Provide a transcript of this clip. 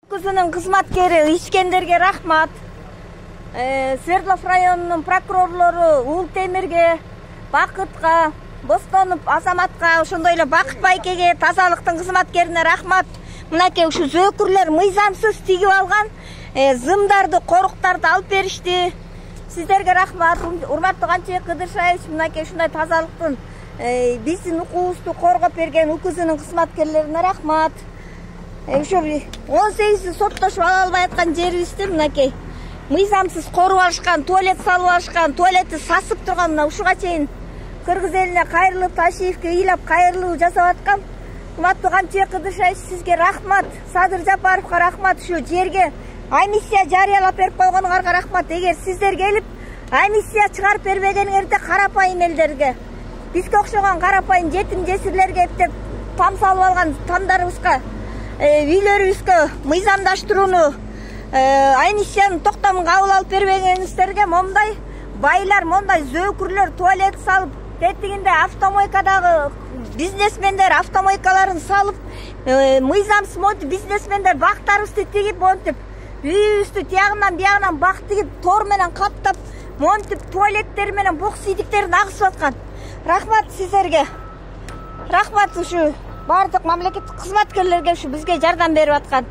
Кызының кызматкери ишкендерге рахмат. Свердлов районунун прокурорлору Ултемирге, Бакытка, Бостонуп Азаматка, ошондой эле Бакыт байкеге, тазалыктын кызматкерине рахмат. Мынакей ушу зөөкүрлөр мыйзамсыз тигип алган зымдарды, коруктарды алып беришти. Сиздерге рахмат. Урматтуу Канчыбек Кыдыршаевич, мынакей ушундай тазалыктын биздин укугубузду коргоп берген УКЗнын кызматкерлерине рахмат. Ошо 18 соттошуп ала албай аткан жерибизди мынакей мыйзамсыз коруп алышкан, туалет салып алышкан, туалетти сасып турган мына ушуга чейин Кыргыз элине кайрылып, Ташиевке ыйлап кайрылуу жасап аткан урматтуу Канчыбек Кыдыршаевич, сизге рахмат. Садыр Жапаровго рахмат. Ушу жерге амнистия жарыялап берип койгонуңарга рахмат. Эгер сиздер келип амнистия чыгарып бербегениңерде карапайым элдерге, бизге окшогон карапайым жетим жесирлерге эптеп там салып алган тамдарыбызга, үйлөрүбүзгө мыйзамдаштырууну, амнистиянын токтомун кабыл алып бербегениңиздерге момундай байлар, мондай зөөкүрлөр туалет салып, тетигинде автомойкадагы бизнесмендер автомойкаларын салып, мыйзамсыз монтип бизнесмендер бактарыбызды тигип, монтип үйүбүздү тиягынан биягынан бак тигип, тор менен каптап, монтип туалеттер менен бук сийдиктерин агызып аткан. Рахмат сиздерге. Рахмат ушу бардык мамлекеттик кызматкерлерге ушу бизге жардам берип аткан.